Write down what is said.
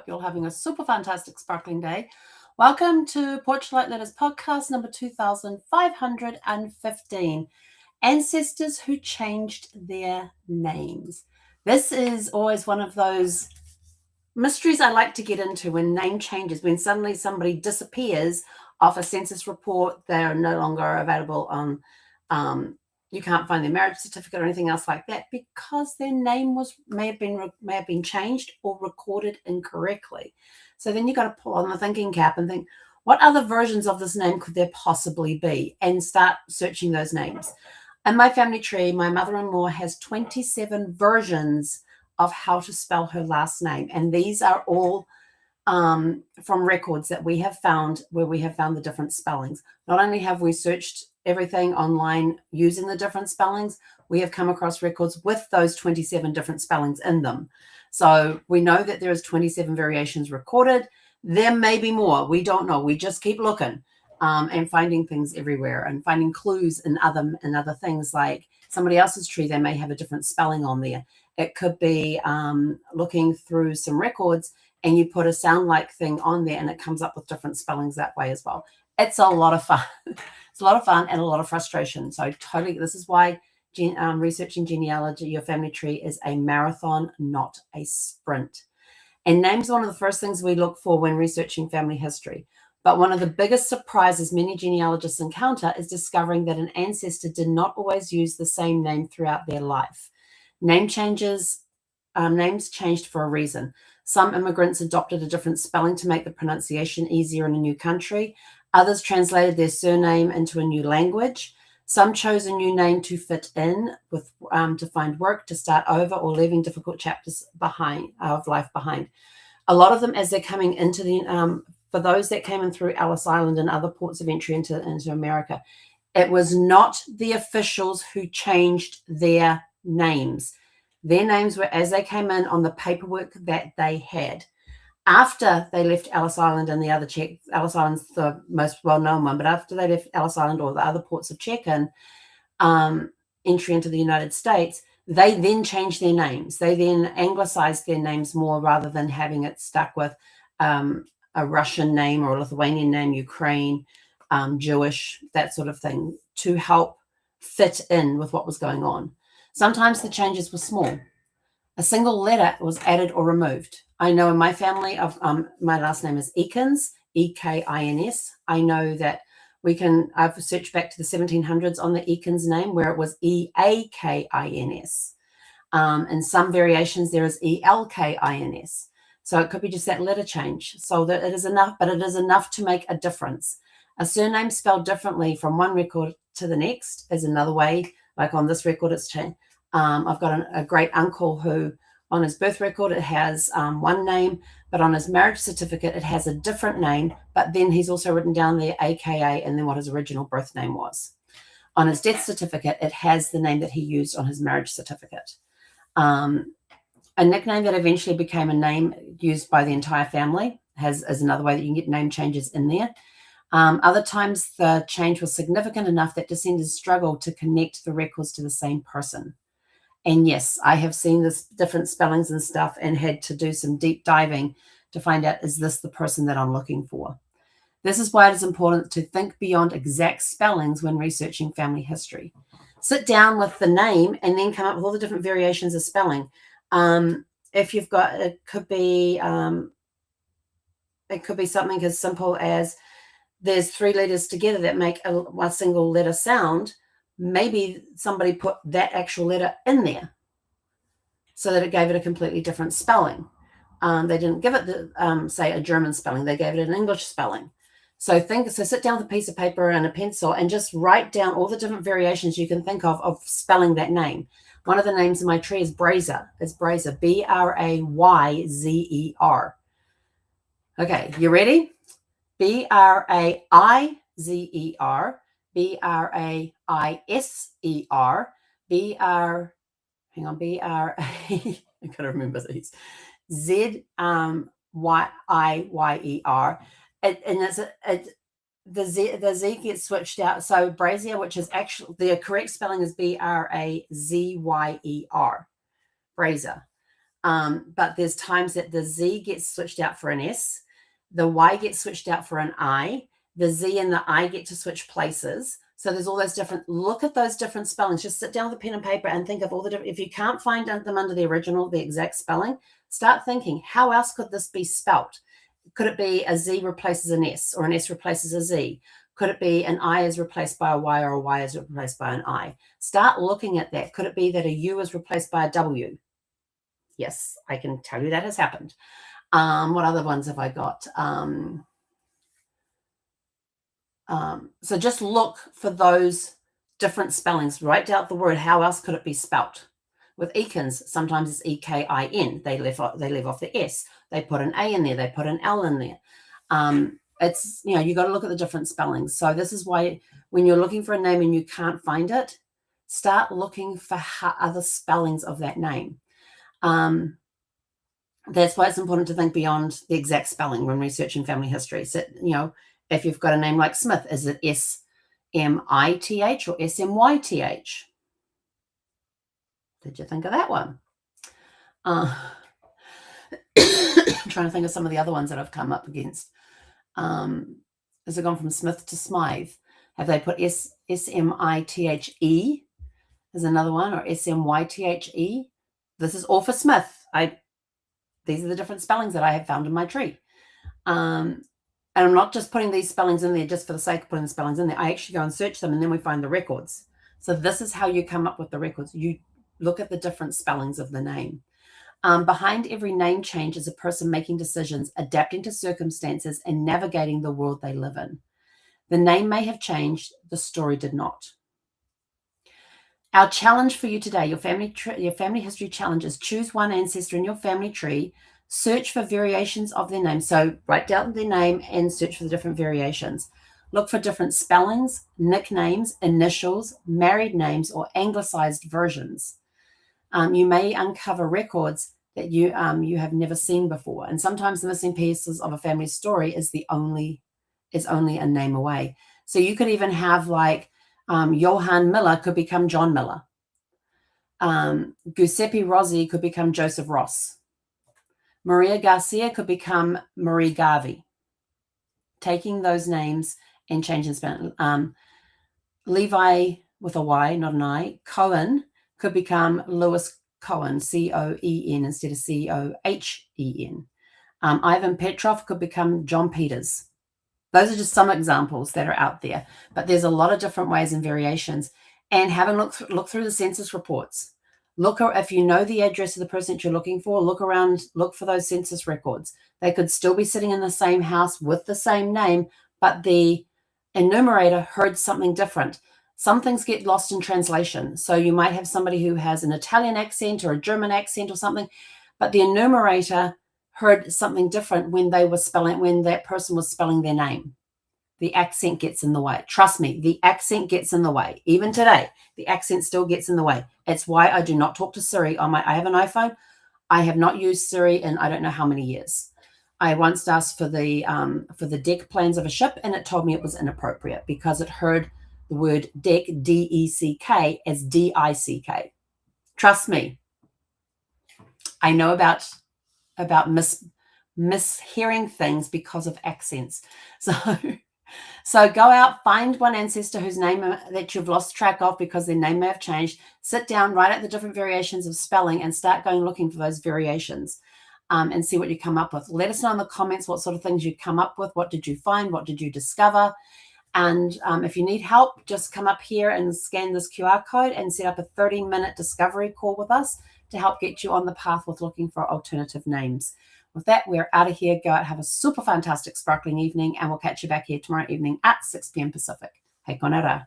hope you're having a super fantastic sparkling day. Welcome to Portrait Light Letters podcast number 2515, Ancestors Who Changed Their Names. This is always one of those mysteries I like to get into when name changes, when suddenly somebody disappears off a census report, they're no longer available on you can't find their marriage certificate or anything else like that because their name may have been changed or recorded incorrectly. So then you got to pull on the thinking cap and think, what other versions of this name could there possibly be? And start searching those names. In my family tree, my mother-in-law has 27 versions of how to spell her last name. And these are all from records that we have found where we have found the different spellings. Not only have we searched everything online using the different spellings, we have come across records with those 27 different spellings in them. So we know that there is 27 variations recorded. There may be more. We don't know. We just keep looking and finding things everywhere and finding clues in other things, like somebody else's tree. They may have a different spelling on there. It could be looking through some records and you put a sound like thing on there and it comes up with different spellings that way as well. It's a lot of fun. It's a lot of fun and a lot of frustration. So totally, this is why researching genealogy, your family tree, is a marathon, not a sprint. And names are one of the first things we look for when researching family history. But one of the biggest surprises many genealogists encounter is discovering that an ancestor did not always use the same name throughout their life. Names changed for a reason. Some immigrants adopted a different spelling to make the pronunciation easier in a new country. Others translated their surname into a new language. Some chose a new name to fit in with to find work, to start over, or leaving difficult chapters of life behind. A lot of them, as they're coming into the for those that came in through Ellis Island and other ports of entry into America, it was not the officials who changed their names. Their names were as they came in on the paperwork that they had. After they left Ellis Island and the other Ellis Island's the most well-known one, but after they left Ellis Island or the other ports of check-in, entry into the United States, they then changed their names. They then anglicized their names more rather than having it stuck with a Russian name or a Lithuanian name, Ukraine, Jewish, that sort of thing, to help fit in with what was going on. Sometimes the changes were small. A single letter was added or removed. I know in my family, my last name is Ekins, E-K-I-N-S. I know that I've searched back to the 1700s on the Ekins name where it was E-A-K-I-N-S. In some variations, there is E-L-K-I-N-S. So it could be just that letter change. So that it is enough, but it is enough to make a difference. A surname spelled differently from one record to the next is another way. Like on this record, it's changed. I've got a great uncle who, on his birth record, it has one name, but on his marriage certificate, it has a different name. But then he's also written down there AKA and then what his original birth name was. On his death certificate, it has the name that he used on his marriage certificate. A nickname that eventually became a name used by the entire family is another way that you can get name changes in there. Other times, the change was significant enough that descendants struggled to connect the records to the same person. And yes, I have seen this different spellings and stuff and had to do some deep diving to find out, is this the person that I'm looking for? This is why it is important to think beyond exact spellings when researching family history. Sit down with the name and then come up with all the different variations of spelling. If you've got, it could be something as simple as there's three letters together that make a single letter sound. Maybe somebody put that actual letter in there so that it gave it a completely different spelling. They didn't give it the, say, a German spelling. They gave it an English spelling. So sit down with a piece of paper and a pencil and just write down all the different variations you can think of spelling that name. One of the names in my tree is Brazier. It's Brazier, B-R-A-Y-Z-E-R. Okay, you ready? B-R-A-I-Z-E-R. B-R-A-I-S-E-R, B-R, hang on, B-R-A, I gotta remember these, Z-Y-I-Y-E-R, and the Z gets switched out, so Brazier, which is actually, the correct spelling is B-R-A-Z-Y-E-R, Brazier. But there's times that the Z gets switched out for an S, the Y gets switched out for an I, the Z and the I get to switch places. So there's all those different, look at those different spellings. Just sit down with a pen and paper and think of all the different, if you can't find them under the original, the exact spelling, start thinking, how else could this be spelt? Could it be a Z replaces an S, or an S replaces a Z? Could it be an I is replaced by a Y, or a Y is replaced by an I? Start looking at that. Could it be that a U is replaced by a W? Yes, I can tell you that has happened. What other ones have I got? So just look for those different spellings. Write down the word. How else could it be spelt? With Ekins, sometimes it's E-K-I-N. They leave off the S. They put an A in there. They put an L in there. It's, you got to look at the different spellings. So this is why when you're looking for a name and you can't find it, start looking for other spellings of that name. That's why it's important to think beyond the exact spelling when researching family history. So, if you've got a name like Smith, is it S-M-I-T-H or S-M-Y-T-H? Did you think of that one? I'm trying to think of some of the other ones that I've come up against. Has it gone from Smith to Smythe? Have they put S-M-I-T-H-E is another one, or S-M-Y-T-H-E? This is all for Smith. These are the different spellings that I have found in my tree. And I'm not just putting these spellings in there just for the sake of putting the spellings in there. I actually go and search them, and then we find the records. So this is how you come up with the records. You look at the different spellings of the name. Behind every name change is a person making decisions, adapting to circumstances, and navigating the world they live in. The name may have changed, the story did not. Our challenge for you today, your family history challenge, is choose one ancestor in your family tree, search for variations of their name. So write down their name and search for the different variations. Look for different spellings, nicknames, initials, married names, or anglicized versions. You may uncover records that you have never seen before. And sometimes the missing pieces of a family story is only a name away. So you could even have like Johann Miller could become John Miller. Giuseppe Rossi could become Joseph Ross. Maria Garcia could become Marie Garvey. Taking those names and changing spelling. Levi with a Y, not an I. Cohen could become Lewis Cohen, C-O-E-N instead of C-O-H-E-N. Ivan Petrov could become John Peters. Those are just some examples that are out there, but there's a lot of different ways and variations. And have a look through the census reports. If you know the address of the person that you're looking for, look around, look for those census records. They could still be sitting in the same house with the same name, but the enumerator heard something different. Some things get lost in translation. So you might have somebody who has an Italian accent or a German accent or something, but the enumerator heard something different when that person was spelling their name. The accent gets in the way. Trust me, the accent gets in the way. Even today, the accent still gets in the way. It's why I do not talk to Siri on I have an iPhone. I have not used Siri in I don't know how many years. I once asked for the deck plans of a ship, and it told me it was inappropriate because it heard the word deck, D-E-C-K, as D-I-C-K. Trust me, I know about mishearing things because of accents. So go out, find one ancestor whose name that you've lost track of because their name may have changed. Sit down, write out the different variations of spelling, and start going looking for those variations and see what you come up with. Let us know in the comments what sort of things you come up with. What did you find? What did you discover? And if you need help, just come up here and scan this QR code and set up a 30-minute discovery call with us to help get you on the path with looking for alternative names. With that, we're out of here. Go out, have a super fantastic, sparkling evening, and we'll catch you back here tomorrow evening at 6 p.m. Pacific. Hei konera.